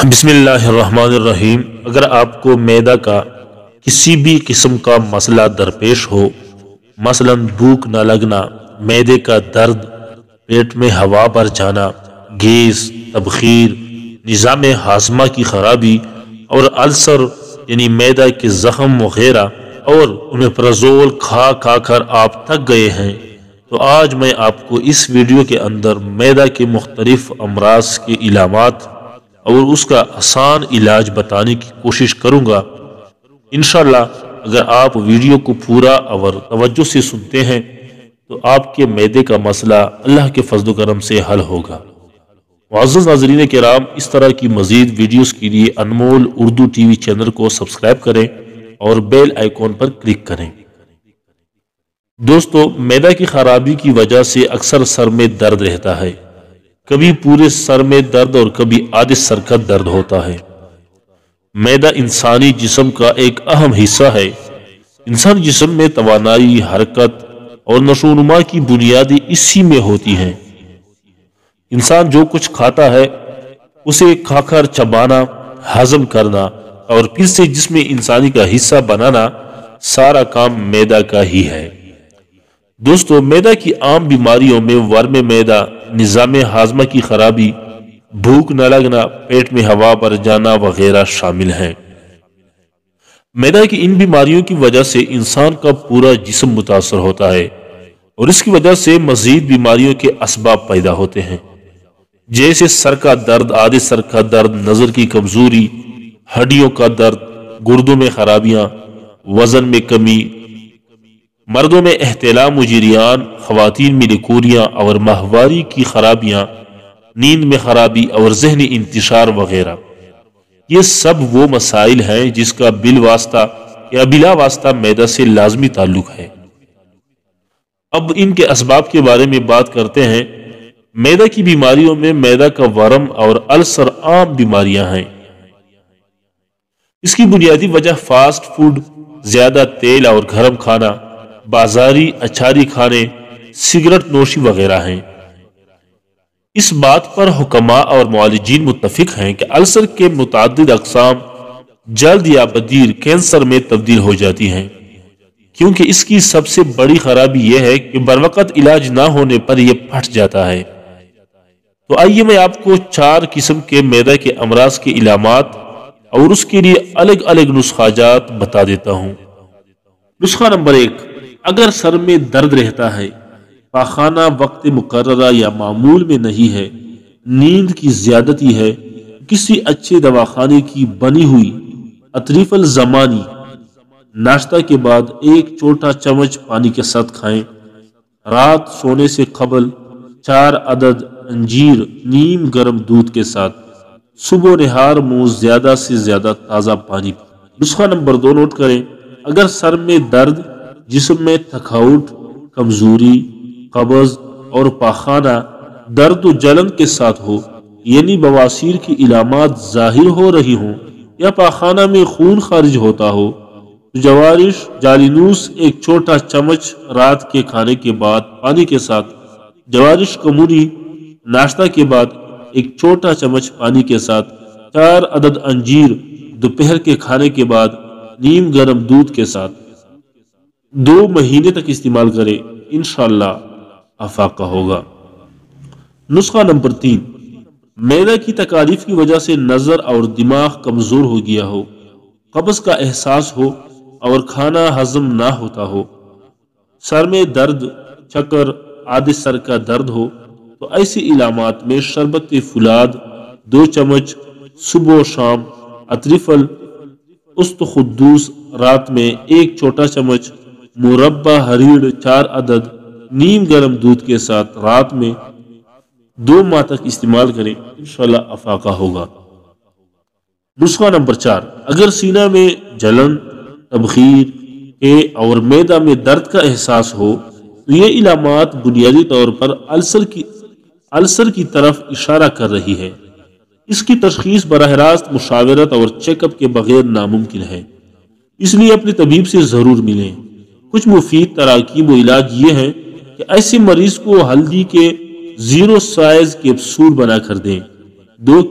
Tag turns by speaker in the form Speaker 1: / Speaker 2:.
Speaker 1: بسم اللہ الرحمن الرحیم۔ اگر آپ کو معدہ کا کسی بھی قسم کا مسئلہ درپیش ہو، مثلا بھوک نہ لگنا، معدے کا درد، پیٹ میں ہوا بھر جانا، گیس، تبخیر، نظام ہاضمہ کی خرابی اور السر یعنی معدہ کے زخم وغیرہ، اور اومیپرازول کھا کھا کر آپ تھک گئے ہیں، تو آج میں آپ کو اس ویڈیو کے اندر معدہ کے مختلف امراض کے علامات اور اس کا آسان علاج بتانے کی کوشش کروں گا۔ انشاءاللہ اگر آپ ویڈیو کو پورا اور توجہ سے سنتے ہیں تو آپ کے معدے کا مسئلہ اللہ کے فضل و کرم سے حل ہوگا۔ معزز ناظرین کرام، اس طرح کی مزید ویڈیوز کے لیے انمول اردو ٹی وی چینل کو سبسکرائب کریں اور بیل آئیکن پر کلک کریں۔ دوستو، معدہ کی خرابی کی وجہ سے اکثر سر میں درد رہتا ہے، کبھی پورے سر میں درد اور کبھی آدھے سر کا درد ہوتا ہے۔ معدہ انسانی جسم کا ایک اہم حصہ ہے۔ انسانی جسم میں توانائی، حرکت اور نشو و نما کی بنیادی اسی میں ہوتی ہیں۔ انسان جو کچھ کھاتا ہے اسے کھا کر چبانا، ہضم کرنا اور پھر سے جسم انسانی کا حصہ بنانا سارا کام معدہ کا ہی ہے۔ دوستو، معدہ کی عام بیماریوں میں ورم معدہ، نظام ہاضمہ کی خرابی، بھوک نہ لگنا، پیٹ میں ہوا بھر جانا وغیرہ شامل ہیں۔ معدہ کی ان بیماریوں کی وجہ سے انسان کا پورا جسم متاثر ہوتا ہے اور اس کی وجہ سے مزید بیماریوں کے اسباب پیدا ہوتے ہیں، جیسے سر کا درد، آدھے سر کا درد، نظر کی کمزوری، ہڈیوں کا درد، گردوں میں خرابیاں، وزن میں کمی، مردوں میں احتلام و جریان، خواتین میں لکوریاں اور ماہواری کی خرابیاں، نیند میں خرابی اور ذہنی انتشار وغیرہ۔ یہ سب وہ مسائل ہیں جس کا بالواسطہ یا بلا واسطہ معدہ سے لازمی تعلق ہے۔ اب ان کے اسباب کے بارے میں بات کرتے ہیں۔ معدہ کی بیماریوں میں معدہ کا ورم اور السر عام بیماریاں ہیں۔ اس کی بنیادی وجہ فاسٹ فوڈ، زیادہ تیل اور گرم کھانا، بازاری اچاری کھانے، سگریٹ نوشی وغیرہ ہیں۔ اس بات پر حکماء اور معالجین متفق ہیں کہ السر کے متعدد اقسام جلد یا بدیر کینسر میں تبدیل ہو جاتی ہیں، کیونکہ اس کی سب سے بڑی خرابی یہ ہے کہ بروقت علاج نہ ہونے پر یہ پھٹ جاتا ہے۔ تو آئیے میں آپ کو 4 قسم کے معدہ کے امراض کے علامات اور اس کے لیے الگ الگ نسخہ جات بتا دیتا ہوں۔ نسخہ نمبر 1، اگر سر میں درد رہتا ہے، پاخانہ وقت مقررہ یا معمول میں نہیں ہے، نیند کی زیادتی ہے، کسی اچھے دواخانے کی بنی ہوئی اطریف الزمانی ناشتہ کے بعد 1 چھوٹا چمچ پانی کے ساتھ کھائیں۔ رات سونے سے قبل 4 عدد انجیر نیم گرم دودھ کے ساتھ، صبح و نہار منہ زیادہ سے زیادہ تازہ پانی۔ نسخہ نمبر 2 نوٹ کریں۔ اگر سر میں درد، جسم میں تھکاوٹ، کمزوری، قبض اور پاخانہ درد و جلن کے ساتھ ہو، یعنی بواسیر کی علامات ظاہر ہو رہی ہوں یا پاخانہ میں خون خارج ہوتا ہو، تو جوارش جالینوس 1 چھوٹا چمچ رات کے کھانے کے بعد پانی کے ساتھ، جوارش کموری ناشتہ کے بعد 1 چھوٹا چمچ پانی کے ساتھ، 4 عدد انجیر دوپہر کے کھانے کے بعد نیم گرم دودھ کے ساتھ 2 مہینے تک استعمال کریں، انشاءاللہ افاقہ ہوگا۔ نسخہ نمبر 3، معدہ کی تکالیف کی وجہ سے نظر اور دماغ کمزور ہو گیا ہو، قبض کا احساس ہو اور کھانا ہضم نہ ہوتا ہو، سر میں درد، چکر، آدھے سر کا درد ہو، تو ایسی علامات میں شربت فولاد 2 چمچ صبح و شام، اطریفل استخدوس رات میں 1 چھوٹا چمچ، مربع ہریڑ 4 عدد نیم گرم دودھ کے ساتھ رات میں 2 ماہ تک استعمال کریں، انشاءاللہ افاقہ ہوگا۔ نسخہ نمبر 4، اگر سینہ میں جلن، تبخیر کے اور معدہ میں درد کا احساس ہو تو یہ علامات بنیادی طور پر السر کی طرف اشارہ کر رہی ہے۔ اس کی تشخیص براہ راست مشاورت اور چیک اپ کے بغیر ناممکن ہے، اس لیے اپنے طبیب سے ضرور ملیں۔ کچھ مفید تراکیب و علاج یہ ہیں کہ ایسے مریض کو ہلدی کے 0 سائز کیپسول بنا کر دیں، 2